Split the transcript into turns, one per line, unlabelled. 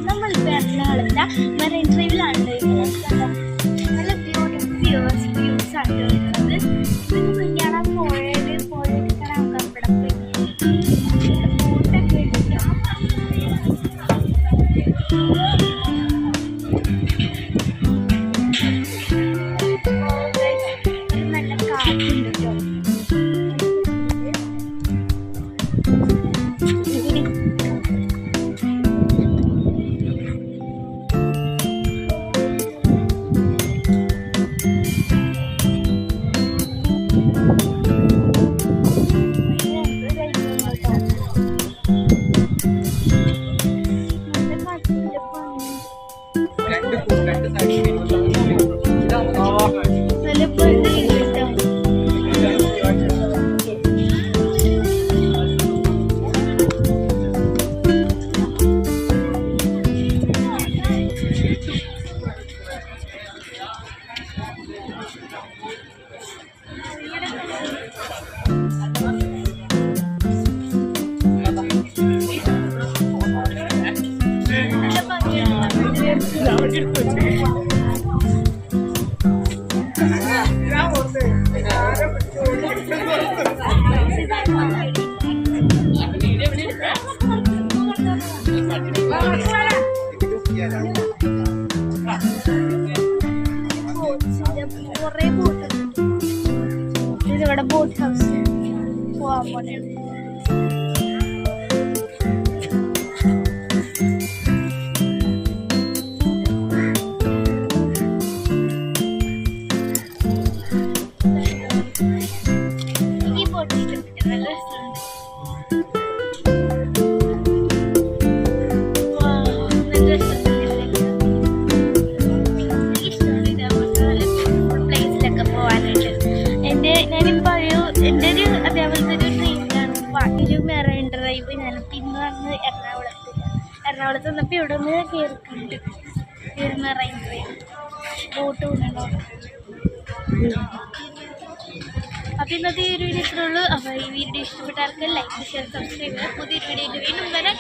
നമ്മളിപ്പോൾ എറണാകുളത്തെ മറൈൻ ഡ്രൈവിലാണ് നല്ല വ്യൂസ് ആണ് വരുന്നത്. പിന്നെ മുന്നേറാൻ പോയിട്ട് കാണാൻ അവിടെ ബോട്ടൊക്കെ നല്ല കാറ്റുണ്ട് കേട്ടോ. കുറേ ബോട്ടുണ്ട്. ഇതിവിടെ ബോട്ട് ഹൗസ് പോവാൻ പോണേ. ഈ ബോട്ട് ഇഷ്ടപ്പെട്ടു, നല്ല രസമുണ്ട്. എൻ്റെ ഒരു അതേപോലത്തെ ഒരു ഡ്രീമാണ് ഒരു മെറൈൻ ഡ്രൈവ്. ഞാനിപ്പോൾ ഇന്ന് വന്ന് എറണാകുളത്ത് വന്നപ്പോൾ ഇവിടെ ഒന്ന് കയറിക്കുന്നുണ്ട് ഈ ഒരു മെറൈൻ ഡ്രൈവ് ബോട്ട് കൊണ്ടുണ്ടോ. അപ്പോൾ ഇന്നത്തെ ഈ ഒരു വീഡിയോ ഇത്രേ ഉള്ളൂ. അപ്പോൾ ഈ വീഡിയോ ഇഷ്ടപ്പെട്ടവർക്ക് ലൈക്ക്, ഷെയർ, സബ്സ്ക്രൈബ് ചെയ്യുക. പുതിയൊരു വീഡിയോയിൽ വീണ്ടും വരാം.